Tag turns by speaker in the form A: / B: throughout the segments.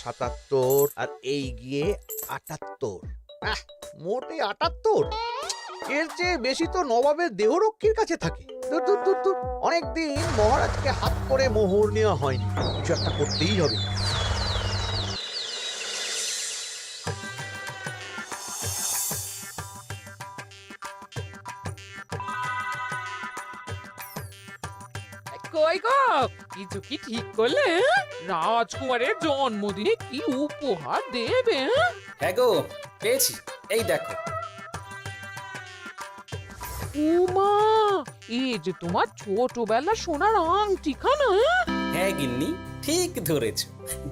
A: ৭৭ আর এই গিয়ে ৭৮। মোটে ৭৮। এর চেয়ে বেশি তো নবাবের দেহরক্ষীর কাছে থাকে। দূর দূর দূর দূর, অনেকদিন মহারাজকে হাত করে মোহর নেওয়া হয়নি। কিছু একটা করতেই হবে।
B: কই গো, কিছু কি ঠিক করলে? রাজকুমারের জন্মদিনে কি উপহার দেবে?
C: হ্যাঁ গো, পেয়েছি। এই দেখো।
B: উমা, এই যে তোমার ছোটবেলা সোনার আংটিখানা।
C: হ্যাঁ গিন্নি, ঠিক ধরেছ।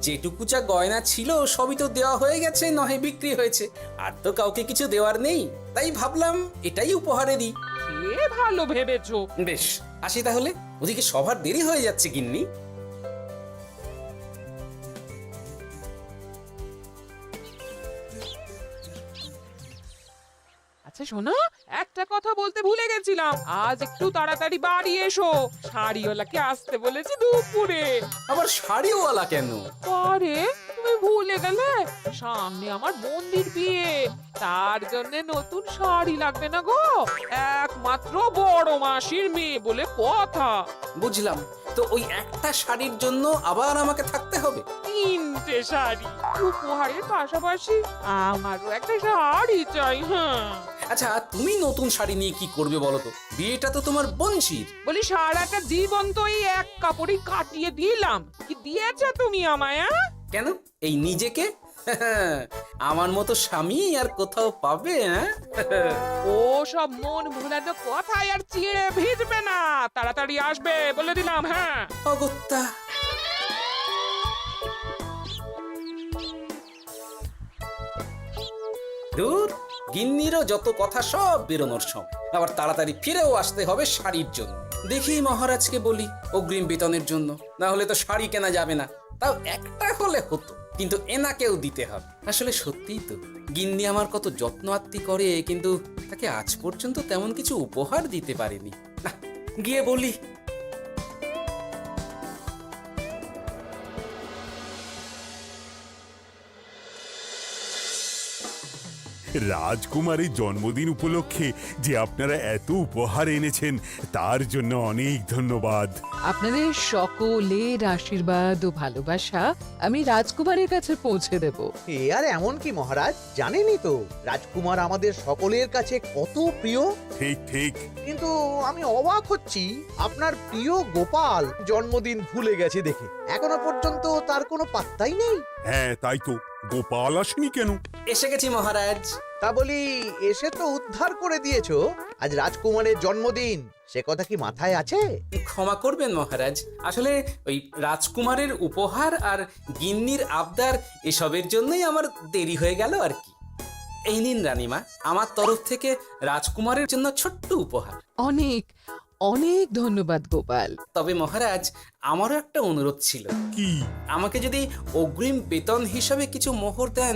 C: যেটুকু যা গয়না ছিল সবই তো দেওয়া হয়ে গেছে, নহে বিক্রি হয়েছে। আর তো কাউকে কিছু দেওয়ার নেই, তাই ভাবলাম এটাই উপহারে দিই।
B: সে ভালো ভেবেছো।
C: বেশ, আসি তাহলে। ওদিকে সবার দেরি হয়ে যাচ্ছে গিন্নি।
B: আচ্ছা শোনো, একটা কথা বলতে ভুলে গেছিলাম। আজ একটু তাড়াতাড়ি বাড়ি এসো, শাড়িওয়ালাকে আসতে বলেছি দুপুরে।
C: আবার শাড়িওয়ালা কেন?
B: আরে তুমি ভুলে গেলে, সামনে আমার বোনদির বিয়ে, তার জন্য নতুন শাড়ি লাগবে না গো। একমাত্র বড় মাসির মেয়ে বলে কথা।
C: বুঝলাম। তো ওই একটা শাড়ির জন্য আবার আমাকে থাকতে হবে?
B: 3টে শাড়ি উপহারের পাশাপাশি আমারও একটা শাড়ি চাই। হ্যাঁ
C: আচ্ছা, তুমি নতুন শাড়ি নিয়ে কি করবে বলো তো? বিয়েটা তো তোমার বংশীর।
B: বলি, সারাটা জীবন তো এই এক কাপড়ই কাটিয়ে দিলাম, কি দিয়েছো তুমি আমায়?
C: কেন, এই নিজেকে আমার মতো স্বামী আর কোথাও পাবে?
B: ও সব মন ভুলানো কথায় আর চিড়ে ভিজবে না, তাড়াতাড়ি আসবে বলে দিলাম। হ্যাঁ
C: অগত্যা। দূর, গিন্নিরও যত কথা সব বেরোনোর সময়। আবার তাড়াতাড়ি ফিরেও আসতে হবে শাড়ির জন্য। দেখি মহারাজকে বলি অগ্রিম বেতনের জন্য, না হলে তো শাড়ি কেনা যাবে না। তাও একটা হলে হতো, কিন্তু এনাকেও দিতে হবে। আসলে সত্যিই তো, গিন্নি আমার কত যত্ন আত্তি করে, কিন্তু তাকে আজ পর্যন্ত তেমন কিছু উপহার দিতে পারেনি। না, গিয়ে বলি।
D: রাজকুমারের জন্মদিন উপলক্ষে যে আপনারা এত উপহার এনেছেন তার জন্য অনেক ধন্যবাদ।
E: আপনাদের সকলের আশীর্বাদ ও ভালোবাসা আমি রাজকুমারের কাছে পৌঁছে দেব।
A: এ আর এমন কি মহারাজ, জানেনই তো রাজকুমার আমাদের সকলের কাছে কত প্রিয়।
D: ঠিক ঠিক।
A: কিন্তু আমি অবাক হচ্ছি, আপনার প্রিয় গোপাল জন্মদিন ভুলে গেছে দেখে। এখনো পর্যন্ত তার কোনো পাত্তাই নেই।
D: হ্যাঁ তাই তো, গোপাল আসেনি কেন?
C: এসে গেছি মহারাজ।
A: তা বলি, এসে তো উদ্ধার করে দিয়েছো। আজ রাজকুমারের জন্মদিন, সে কথা কি মাথায় আছে?
C: ক্ষমা করবেন মহারাজ, আসলে ওই রাজকুমারের উপহার আর গিন্নির আবদার এসবের জন্যই আমার দেরি হয়ে গেল আর কি। এই নিন রানীমা, আমার তরফ থেকে রাজকুমারের জন্য ছোট্ট উপহার।
E: অনেক অনেক ধন্যবাদ গোপাল।
C: তবে মহারাজ, আমারও একটা অনুরোধ ছিল।
D: কি?
C: আমাকে যদি অগ্রিম বেতন হিসাবে কিছু মোহর দেন,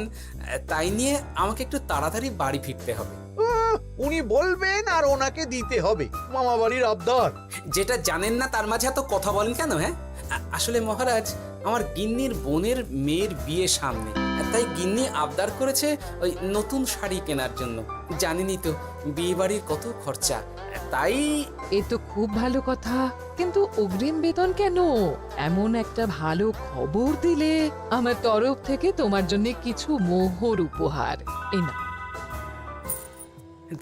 C: তাই নিয়ে আমাকে একটু তাড়াতাড়ি বাড়ি ফিরতে হবে।
A: উনি বলবেন আর ওনাকে দিতে হবে, মামা বাড়ির আবদার।
C: যেটা জানেন না তার মাঝে এত কথা বলেন কেন? হ্যাঁ, আসলে মহারাজ, আমার গিন্নির বোনের মেয়ের বিয়ে সামনে, তাই গিন্নি আবদার করেছে ওই নতুন শাড়ি কেনার জন্য। জানেনই তো বিয়ে বাড়ির কত খরচা, তাই।
E: এ তো খুব ভালো কথা, কিন্তু অগ্রিম বেতন কেন? এমন একটা ভালো খবর দিলে আমার তরফ থেকে তোমার জন্য কিছু মোহর উপহার। এই না,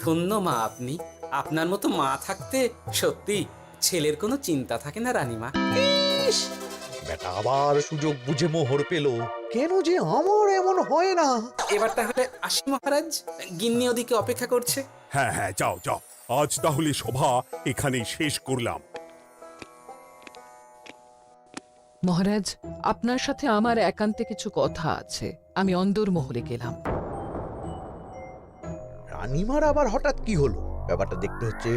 C: ধন্য মা আপনি। আপনার মতো মা থাকতে সত্যি ছেলের কোনো চিন্তা থাকে না রানীমা।
A: ইস, বেটা আবার সুযোগ বুঝে মোহর পেল। কেন যে আমার এমন হয় না।
C: এবার তাহলে আসি মহারাজ, গিন্নি ওদিকে অপেক্ষা করছে।
D: হ্যাঁ হ্যাঁ, যাও যাও। আজ তাহলে সভা এখানেই শেষ করলাম।
E: মহারাজ, আপনার সাথে আমার একান্তে কিছু কথা আছে। আমি অন্দরমহলে গেলাম।
A: রানীমার আবার হঠাৎ কি হলো, ব্যাপারটা দেখতে হচ্ছে।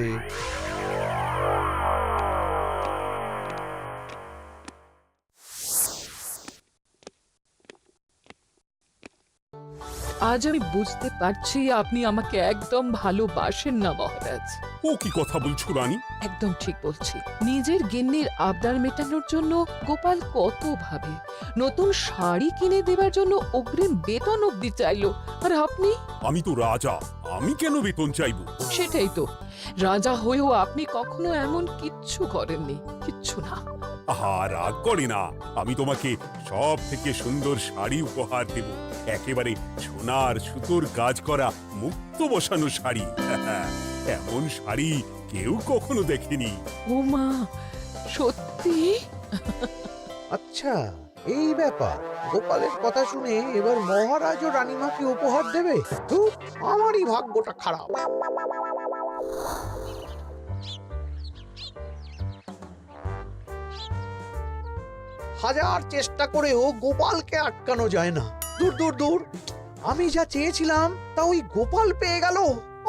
E: আজ আমি বুঝতে পারছি আপনি আমাকে একদম ভালোবাসেন না মহারাজ।
D: ও কি কথা বলছো রানী?
E: একদম ঠিক বলছি। নিজের গিন্নির আবদার মেটানোর জন্য গোপাল কত ভাবে, নতুন শাড়ি কিনে দেওয়ার জন্য অগ্রিম বেতন অব্দি চাইলো, আর আপনি?
D: আমি তো রাজা, আমি কেন বেতন চাইবো?
E: সেটাই তো, রাজা হয়েও আপনি কখনো এমন কিচ্ছু করেননি, কিচ্ছু না।
D: আহা, রাগ করে না। আমি তোমাকে সব থেকে সুন্দর শাড়ি উপহার দেব, একেবারে সোনার সুতোর কাজ করা মুক্ত বসানো শাড়ি। এমন শাড়ি কেউ কখনো দেখেনি।
E: ও মা, সত্যি?
A: আচ্ছা, এই ব্যাপার। গোপালের কথা শুনে এবার মহারাজ ও রানীমাকে উপহার দেবে? ধুর, আমারই ভাগ্যটা খারাপ। হাজার চেষ্টা করেও গোপালকে আটকানো যায় না। দূর দূর দূর, আমি যা চেয়েছিলাম তা ওই গোপাল পেয়ে গেল।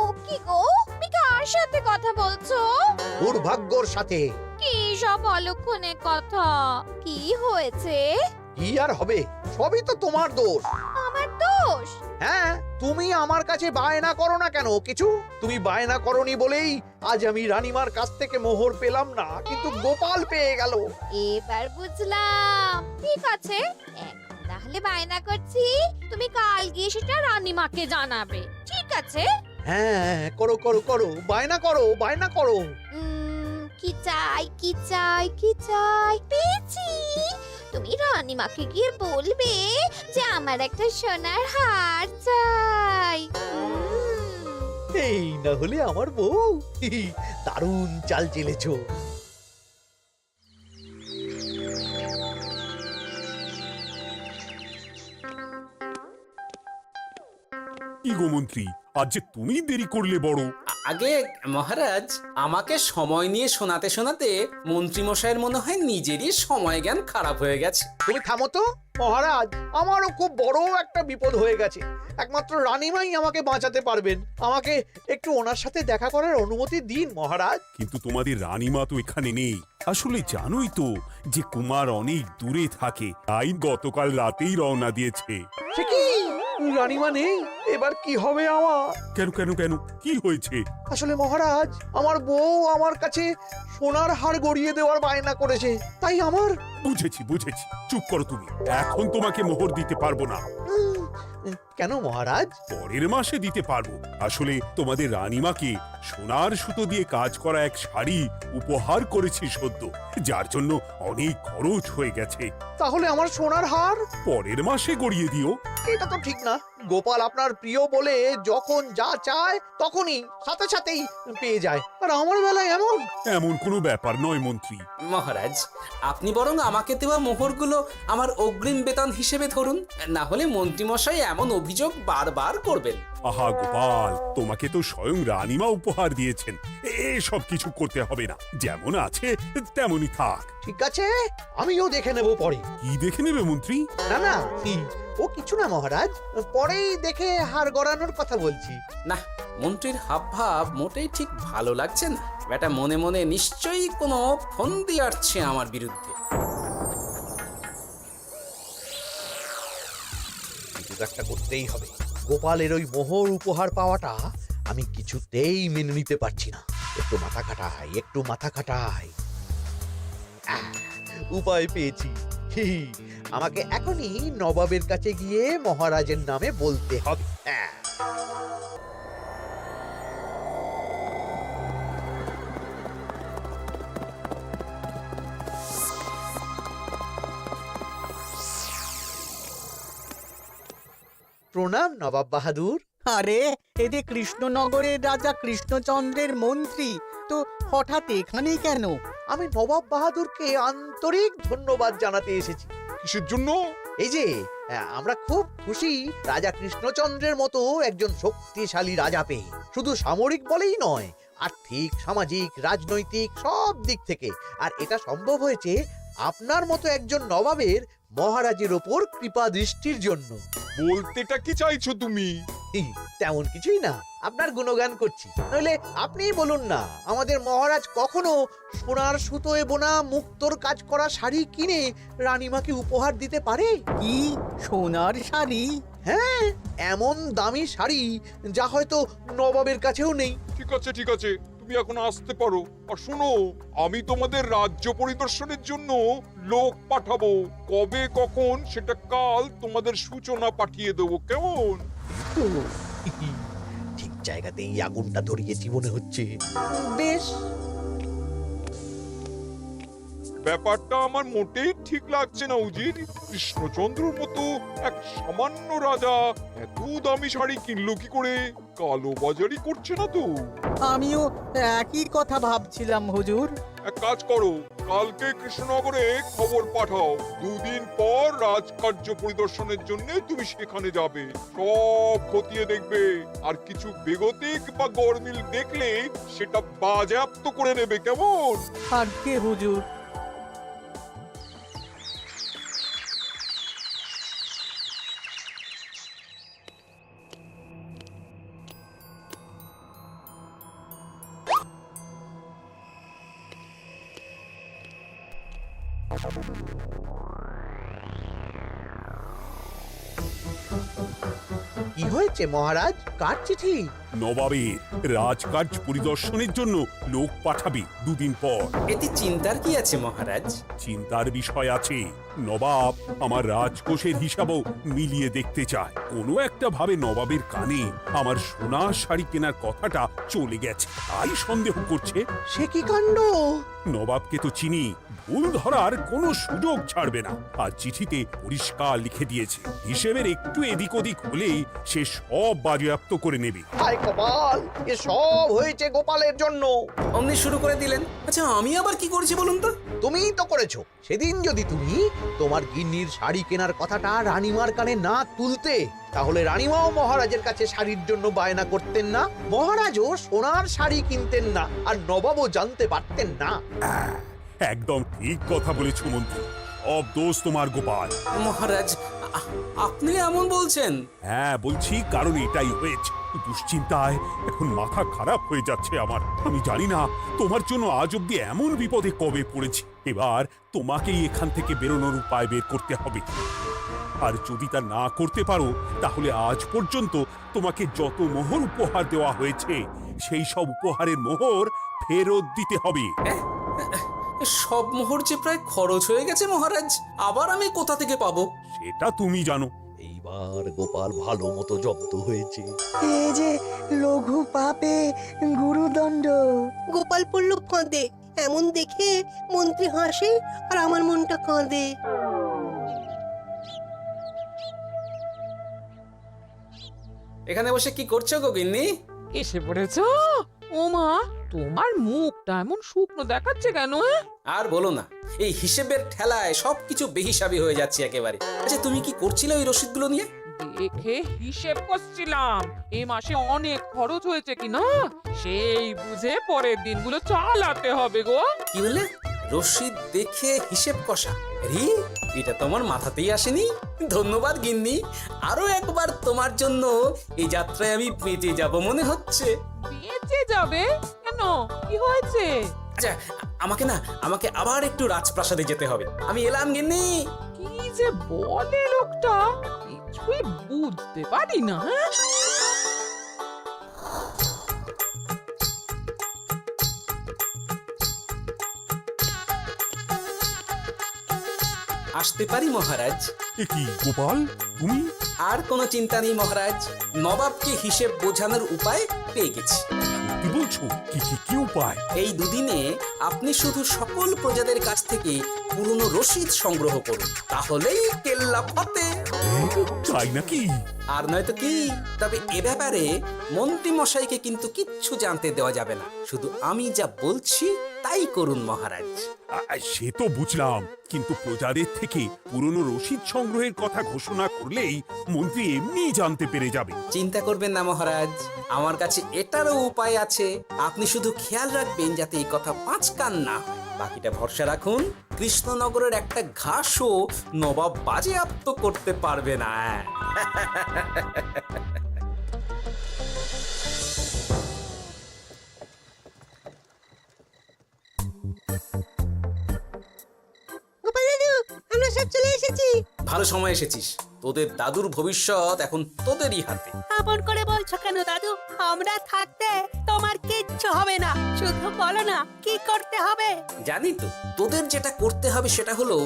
F: ও কি গো, তুমি কার সাথে কথা বলছো?
A: দুর্ভাগ্যর সাথে।
F: কি সব অলক্ষণে কথা? কি হয়েছে?
A: কি আর হবে, সবই তো তোমার দোষ।
F: আমার দোষ?
A: হ্যাঁ, তুমি আমার কাছে বায়না করো না কেন কিছু? তুমি বায়না করনি বলেই আজ আমি রানীমার কাছ থেকে মোহর পেলাম না, কিন্তু গোপাল পেয়ে গেল।
F: এবার বুঝলাম। ঠিক আছে, এখন তাহলে বায়না করছি, তুমি কাল গিয়ে সেটা রানীমাকে জানাবে, ঠিক আছে?
A: হ্যাঁ, করো করো করো, বায়না করো, বায়না করো।
F: কি চাই, কি চাই, কি চাই? পেয়েছি। তুমি রানীমাকে গিয়ে বলবে যে আমার একটা সোনার হার চাই।
A: এই না হলে আমার বউ। দারুণ চাল চেলেছো।
D: কি গো মন্ত্রী, আজ যে তুমি দেরি করলে বড়।
C: আগে মহারাজ, আমাকে সময় নিয়ে শোনাতে শোনাতে মন্ত্রীমশাইয়ের মনে হয় নিজেরই সময় জ্ঞান খারাপ হয়ে গেছে।
A: তুমি থামো তো মহারাজ, আমারও খুব বড় একটা বিপদ হয়ে গেছে। একমাত্র রানীমাই আমাকে বাঁচাতে পারবেন। আমাকে একটু ওনার সাথে দেখা করার অনুমতি দিন মহারাজ।
D: কিন্তু তোমাদের রানীমা তো এখানে নেই। আসলে জানোই তো যে কুমার অনেক দূরে থাকে, তাই গতকাল রাতেই রওনা দিয়েছে।
A: সে কি, রানীমা নেই? এবার কি হবে আমার?
D: কেন কেন কেন, কি হয়েছে?
A: আসলে মহারাজ, আমার বউ আমার কাছে সোনার হার গড়িয়ে দেওয়ার বায়না করেছে, তাই আমার।
D: বুঝেছি বুঝেছি, চুপ করো তুমি। এখন তোমাকে মোহর দিতে পারবো না।
A: কেন মহারাজ?
D: পরের মাসে দিতে পারবো। আসলে তোমাদের রানীমাকে সোনার সুতো দিয়ে কাজ করা এক শাড়ি উপহার করেছি সদ্য, যার জন্য অনেক খরচ হয়ে গেছে।
A: তাহলে আমার সোনার হার
D: পরের মাসে গড়িয়ে দিও।
A: এটা তো ঠিক না। গোপাল আপনার প্রিয় বলে যখন যা চায় তখনই সাথে সাথেই পেয়ে যায়, আর আমার বেলায় এমন।
D: এমন কোনো ব্যাপার নয় মন্ত্রী।
C: মহারাজ, আপনি বরং আমাকে দেওয়া মোহরগুলো আমার অগ্রিম বেতন হিসেবে ধরুন, না হলে মন্ত্রীমশাই এমন অভিযোগ বারবার করবেন।
D: আহা গোপাল, তোমাকে তো স্বয়ং রানীমা উপহার দিয়েছেন, এসব কিছু করতে হবে না। যেমন আছে তেমনই থাক।
A: ঠিক আছে, আমিও দেখে নেব পরে।
D: কি দেখে নেবে মন্ত্রী?
A: না না, ও কিছু না মহারাজ, পরেই দেখে হার গড়ানোর কথা বলছি।
C: না, মন্ত্রীর হাবভাব মোটেই ঠিক ভালো লাগছে না। বেটা মনে মনে নিশ্চয়ই কোনো ফন্দি আটছে আমার বিরুদ্ধে।
A: কিছু একটা করতেই হবে। গোপালের ওই মোহর উপহার পাওয়াটা আমি কিছুতেই মেনে নিতে পারছি না। একটু মাথা খাটাই, একটু মাথা খাটাই। উপায় পেয়েছি। আমাকে এখনই নবাবের কাছে গিয়ে মহারাজের নামে বলতে হবে। প্রণাম নবাব বাহাদুর।
G: আরে এতে কৃষ্ণনগরের রাজা কৃষ্ণচন্দ্রের মন্ত্রী তো হঠাৎ এখানেই কেন?
A: আমি নবাব বাহাদুরকে আন্তরিক ধন্যবাদ জানাতে এসেছি।
D: কিসের জন্য?
A: এই যে আমরা খুব খুশি রাজা কৃষ্ণচন্দ্রের মতো একজন শক্তিশালী রাজা পেয়ে। শুধু সামরিক বলেই নয়, আর্থিক, সামাজিক, রাজনৈতিক সব দিক থেকে। আর এটা সম্ভব হয়েছে আপনার মতো একজন নবাবের মহারাজের ওপর কৃপা দৃষ্টির জন্য।
D: বলতেটা কি চাইছো তুমি?
A: তেমন কিছুই না, আপনার গুণগান করছি। নইলে আপনিই বলুন না, আমাদের মহারাজ কখনো সোনার সুতোয় বোনা মুক্তোর কাজ করা শাড়ি কিনে রানীমাকে উপহার দিতে পারে?
G: কি সোনার শাড়ি?
A: হ্যাঁ, এমন দামি শাড়ি যা হয়তো নবাবের কাছেও নেই।
H: ঠিক আছে তুমি এখন আসতে পারো। আর শোনো, আমি তোমাদের রাজ্য পরিদর্শনের জন্য লোক পাঠাবো। কবে কখন সেটা কাল তোমাদের সূচনা পাঠিয়ে দেবো, কেমন?
A: তো ঠিক জায়গাতেই আগুনটা ধরিয়েছি মনে হচ্ছে। বেশ,
H: ব্যাপারটা আমার মোটেই ঠিক লাগছে না উজির। কৃষ্ণচন্দ্রর মতো এক সামান্য রাজা এত দামি শাড়ি কিনলো কি করে? কালো বাজারি করছে না তো?
G: আমিও একই কথা ভাবছিলাম হুজুর।
H: এক কাজ করো, কালকে কৃষ্ণনগরে খবর পাঠাও। 2 দিন পর রাজকার্য পরিদর্শনের জন্য তুমি সেখানে যাবে। সব খতিয়ে দেখবে, আর কিছু বেগতিক বা গরমিল দেখলে সেটা বাজেয়াপ্ত করে নেবে, কেমন?
G: আজ্ঞে হুজুর।
A: কি হয়েছে মহারাজ? কার চিঠি?
D: নবাবের রাজকার্য পরিদর্শনের জন্য লোক পাঠাবে 2 দিন পর।
C: এতে চিন্তার কি আছে মহারাজ?
D: চিন্তার বিষয় আছে। নবাব আমার রাজকোষের হিসাবও মিলিয়ে দেখতে চায়। কোনো একটা ভাবে নবাবের কানে আমার সোনার শাড়ি কেনার কথাটা চলে গেছে, তাই সন্দেহ করছে।
A: সে কি কাণ্ড!
D: নবাবকে তো চিনি, ভুল ধরার কোনো সুযোগ ছাড়বে না। আর চিঠিতে পরিষ্কার লিখে দিয়েছে, হিসেবের একটু এদিক ওদিক হলেই সে সব বাজেয়াপ্ত করে নেবে।
A: হায় কপাল, এ সব হয়েছে গোপালের জন্য।
C: অমনি শুরু করে দিলেন। আচ্ছা, আমি আবার কি করেছি বলুন তো?
A: তুমিই তো করেছো। সেদিন যদি তুমি তোমার গিন্নির শাড়ি কেনার কথাটা রানীমার কানে না তুলতে, তাহলে রানীমাও মহারাজের কাছে শাড়ির জন্য বায়না করতেন না, মহারাজও সোনার শাড়ি কিনতেন না, আর নবাবও জানতে পারতেন না।
D: একদম ঠিক কথা বলেছ মন্ত্রী, সব দোষ তোমার গোপাল।
C: মহারাজ, আপনি এমন বলছেন?
D: হ্যাঁ বলছি, কারণ এটাই হয়েছে। দুশ্চিন্তায় এখন মাথা খারাপ হয়ে যাচ্ছে আমার। আমি জানি না তোমার জন্য আজ অব্দি এমন বিপদে কবে পড়েছি। এবার তোমাকেই এখান থেকে বেরোনোর উপায় বের করতে হবে। আর যদি তা না করতে পারো, তাহলে আজ পর্যন্ত তোমাকে যত মোহর উপহার দেওয়া হয়েছে সেই সব উপহারের মোহর ফেরত দিতে হবে।
C: সব মোহর যে প্রায় খরচ হয়ে গেছে মহারাজ, আবার আমি কোথা থেকে পাবো?
D: সেটা তুমি জানো।
A: এইবার গোপাল ভালো মতো জব্দ হয়েছে।
I: এই যে লঘু পাপে গুরুদণ্ড।
J: গোপাল পড়ল ফাঁদে। এমন দেখে মন্ত্রী হাসে আর আমার মনটা কাঁদে।
C: এখানে বসে কি করছো গো গিন্নি?
B: এসে পড়েছো? ওমা, তোমার মুখটা এমন শুকনো দেখাচ্ছে কেন?
C: আর বলো না, এই হিসেবের ঠেলায় সবকিছু বেহিসাবি হয়ে যাচ্ছে একেবারে। আচ্ছা, তুমি কি করছিলে ওই রসিদগুলো নিয়ে?
B: দেখে হিসেব করছিলাম এই মাসে অনেক খরচ হয়েছে কিনা, সেই বুঝে পরের দিনগুলো চালাতে হবে গো।
C: কি বলে? রসিদ দেখে হিসেব কষা? আরে, এটা তোমার মাথাতেই আসেনি। ধন্যবাদ গিন্নি, আরো একবার তোমার জন্য এই যাত্রায় আমি বেঁচে যাব মনে হচ্ছে।
B: বেঁচে যাবে কেন? কি হয়েছে?
C: আচ্ছা, আমাকে আবার একটু রাজপ্রাসাদে যেতে হবে। আমি এলাম গিন্নি।
B: কি যে বলে লোকটা, কিছুই বুঝতে পারি না।
C: আসতে পারি মহারাজ?
D: এ কি গোপাল, তুমি?
C: আর কোনো চিন্তা নেই মহারাজ, নবাবকে হিসেব বোঝানোর উপায় পেয়ে গেছি।
D: কি বলছো? কি উপায়?
C: এই দুদিনে আপনি শুধু সকল প্রজাদের কাছ থেকে পুরনো রসিদ সংগ্রহ করুন, তাহলেই কেল্লা ফতে।
D: তাই নাকি?
C: আর নয়তো কি? তবে এ ব্যাপারে মন্ত্রী মশাইকে কিন্তু কিচ্ছু জানতে দেওয়া যাবে না। শুধু আমি যা বলছি তাই করুন মহারাজ।
D: সে তো বুঝলাম, কিন্তু প্রজাদের থেকে পুরনো রসিদ সংগ্রহের কথা ঘোষণা করলেই মন্ত্রী এমনি জানতে পেরে যাবে।
C: চিন্তা করবেন না মহারাজ, আমার কাছে এটারও উপায় আছে। আপনি শুধু খেয়াল রাখবেন যাতে এই কথা 5 কান না হয়। বাকিটা ভরসা রাখুন, কৃষ্ণনগরের একটা ঘাসও নবাব বাজেয়াপ্ত করতে পারবে না।
J: গোপাল দাদু, আমরা সব চলে এসেছি।
C: ভালো সময় এসেছিস। তোদের দাদুর ভবিষ্যৎ এখন তোদেরই হাতে।
J: আপন করে বলছো কেন দাদু? আমরা থাকতে তোমার কিচ্ছু হবে না, শুধু বলো না কি করতে হবে।
C: জানি তো, তোদের যেটা করতে হবে সেটা হলো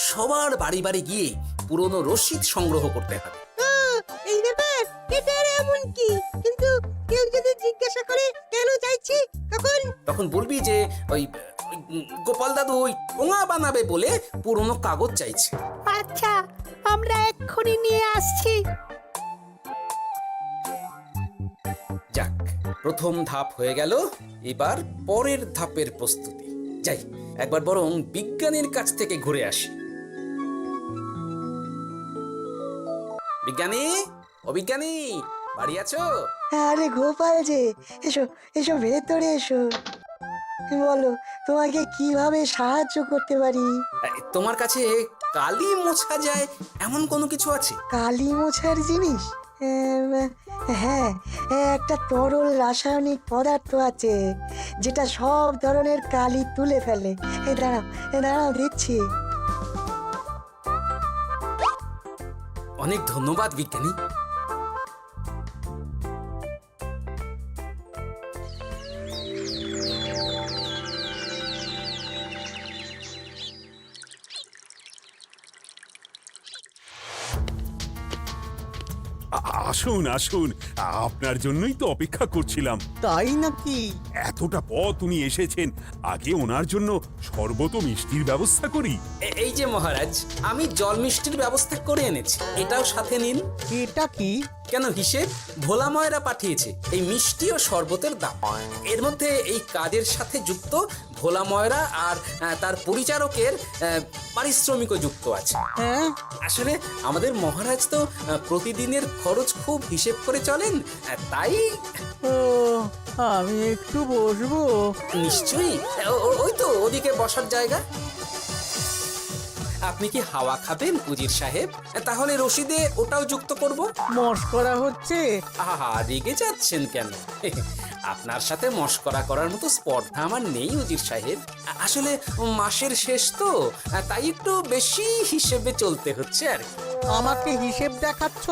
C: সবার বাড়ি বাড়ি গিয়ে পুরনো রসিদ সংগ্রহ করতে হবে।
J: এই ব্যাপার, এটা আর এমন কি? কিন্তু কেউ যদি জিজ্ঞাসা করে কেন চাইছি,
C: তখন বলবি যে ওই গোপাল দাদু ওই টোঙা বানাবে বলে পুরনো কাগজ চাইছে।
J: আচ্ছা, আমরা এক্ষুনি নিয়ে আসছি।
C: যাক, প্রথম ধাপ হয়ে গেল, এবার পরের ধাপের প্রস্তুতি। যাই, একবার বরং বিজ্ঞানীর কাছ থেকে ঘুরে আসি। বিজ্ঞানী, ও বিজ্ঞানী, বাড়ি আছো?
I: আরে গোপাল যে, এসো এসো ভেতরে এসো। বলো, তোমাকে কিভাবে সাহায্য করতে পারি?
C: তোমার কাছে কালি মোছা যায় এমন কোনো কিছু আছে?
I: কালি মোছার জিনিস? হ্যাঁ, একটা তরল রাসায়নিক পদার্থ আছে যেটা সব ধরনের কালি তুলে ফেলে। দাঁড়াও দিচ্ছি।
C: অনেক ধন্যবাদ বিজ্ঞানী।
D: আসুন আসুন, আপনার জন্যই তো অপেক্ষা করছিলাম।
G: তাই নাকি?
D: এতটা পথ উনি এসেছেন, আগে ওনার জন্য শরবত ও মিষ্টির ব্যবস্থা করি।
C: এই যে মহারাজ, আমি জল মিষ্টির ব্যবস্থা করে এনেছি, এটাও সাথে নিন।
G: এটা কি?
C: কেন হিসেব? ভোলা ময়রা পাঠিয়েছে এই মিষ্টি ও শরবতের দাম। এর মধ্যে এই কাজের সাথে যুক্ত ভোলা ময়রা আর তার পরিচারকের পারিশ্রমিকও যুক্ত আছে।
G: হ্যাঁ,
C: আসলে আমাদের মহারাজ তো প্রতিদিনের খরচ খুব হিসেব করে চলেন, তাই।
G: ও, আমি একটু বসবো?
C: নিশ্চয়ই, ওই তো ওদিকে বসার জায়গা। আপনি কি হাওয়া খাবেন উজির সাহেব? তাহলে রশিদে ওটাও যুক্ত করব।
G: মশকরা হচ্ছে?
C: আহা, রেগে যাচ্ছেন কেন? আপনার সাথে মশকরা করার মতো স্পর্ধা আমার নেই উজির সাহেব। আসলে মাসের শেষ তো, তাই একটু বেশি হিসেবে চলতে হচ্ছে আর কি।
G: আমাকে হিসেব দেখাচ্ছ?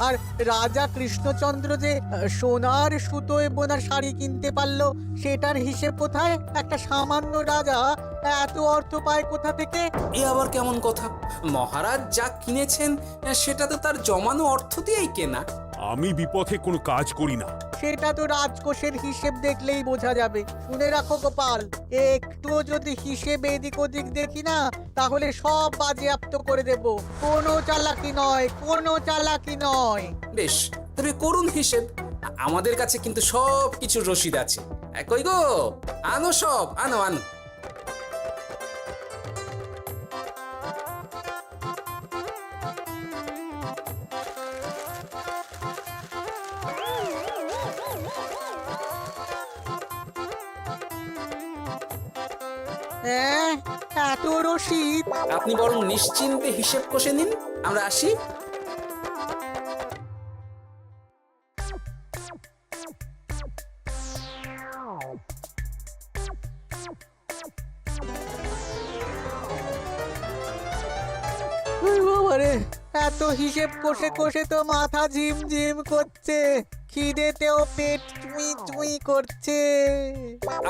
G: আর রাজা কৃষ্ণচন্দ্র যে সোনার সুতোয় বোনা শাড়ি কিনতে পারলো, সেটার হিসেব কোথায়? একটা সামান্য রাজা এত অর্থ পায় কোথা থেকে?
C: এ আবার কেমন কথা? মহারাজ যা কিনেছেন সেটা তো তার জমানো অর্থ দিয়েই কেনা।
D: আমি বিপথে কোনো কাজ করি না।
G: সেটা তো রাজকোষের হিসেব দেখলেই বোঝা যাবে। শুনে রাখো গোপাল, একটুও যদি হিসেব এদিক ওদিক দেখি না, তাহলে সব বাজেয়াপ্ত করে দেব। কোনো চালাকি নয়, কোনো চালাকি নয়।
C: বেশ, তবে করুন হিসেব। আমাদের কাছে কিন্তু সব কিছুর রসিদ আছে। কই গো, আনো সব, আনো আনো।
G: এত রসিদ?
C: আপনি বরং নিশ্চিন্তে হিসেব কষে নিন, আমরা আসি।
G: বাবারে, এত হিসেব কষে কষে তো মাথা ঝিমঝিম করছে, খিদেতেও পেট চুই চুই করছে।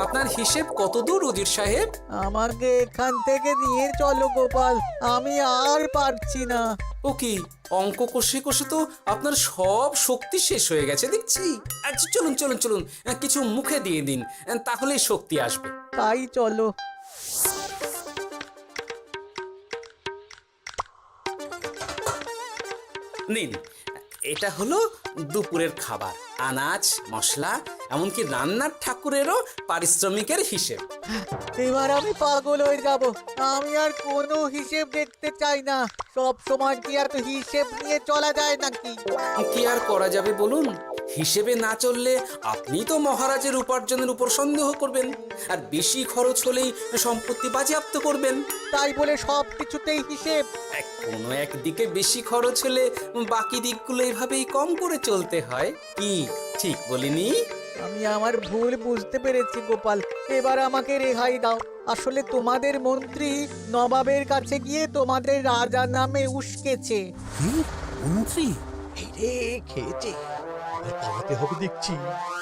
C: আপনার হিসেব কত দূর উজির সাহেব?
G: আমাকে এখান থেকে নিয়ে চলো গোপাল, আমি আর পারছি না।
C: ও কি, অঙ্ক কষে কষে তো আপনার সব শক্তি শেষ হয়ে গেছে দেখছি। আচ্ছা চলুন চলুন চলুন, কিছু মুখে দিয়ে দিন, তাহলেই শক্তি আসবে।
G: তাই চলো।
C: নিন, এটা হলো দুপুরের খাবার, আনাজ মশলা এমনকি রান্নার ঠাকুরেরও পারিশ্রমিকের হিসেব।
G: এবার আমি পাগল হয়ে যাব। আমি আর কোনো হিসেব দেখতে চাই না। সব সময় কি আর হিসেব নিয়ে চলা যায় নাকি?
C: কি আর করা যাবে বলুন? হিসেবে না চললে আপনি তো মহারাজের উপার্জনের উপর সন্দেহ করবেন, আর বেশি খরচ হলেই সম্পত্তি বাজেয়াপ্ত করবেন।
G: তাই বলে সব কিছুতেই হিসেব?
C: কোনো একদিকে বেশি খরচ হলে বাকি দিকগুলো এভাবেই কম করে চলতে হয়। কি ঠিক বলিনি?
G: আমি আমার ভুল বুঝতে পেরেছি গোপাল, এবার আমাকে রেহাই দাও। আসলে তোমাদের মন্ত্রী নবাবের কাছে গিয়ে তোমাদের রাজা নামে উস্কেছে।
D: কি? মন্ত্রী
A: এই রে খেয়েছে, আর পালাতে হবে দেখছি।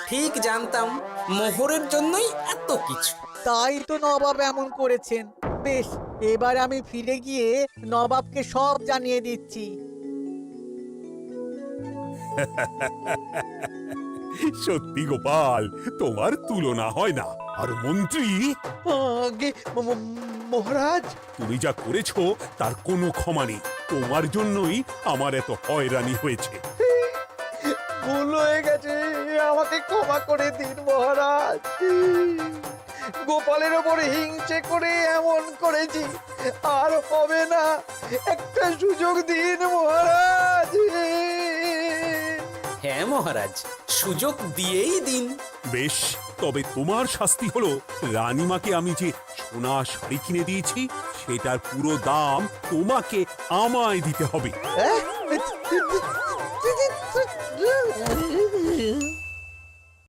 C: ঠিক জানতাম মোহরের জন্যই এত কিছু।
G: তাই তো নবাব এমন করেছেন। বেশ, এবার আমি ফিরে গিয়ে নবাবকে সব জানিয়ে দিচ্ছি।
D: সত্যি গোপাল, তোমার তুলনা হয় না। আর মন্ত্রী,
A: আগে মহারাজ,
D: তুমি যা করেছো তার কোনো ক্ষমা নেই। তোমার জন্যই আমার এত হয়রানি হয়েছে।
A: ভুল হয়ে গেছে, আমাকে ক্ষমা করে দিন মহারাজ। গোপালের ওপরে হিংসে করে এমন করেছি, আর হবে না। একটা সুযোগ দিন মহারাজ।
C: হ্যাঁ মহারাজ, সুযোগ দিয়েই দিন।
D: বেশ, তবে তোমার শাস্তি হলো রানীমাকে আমি যে সোনা শাড়ি কিনে দিয়েছি সেটার পুরো দাম তোমাকে আমায় দিতে হবে।
A: হ্যাঁ?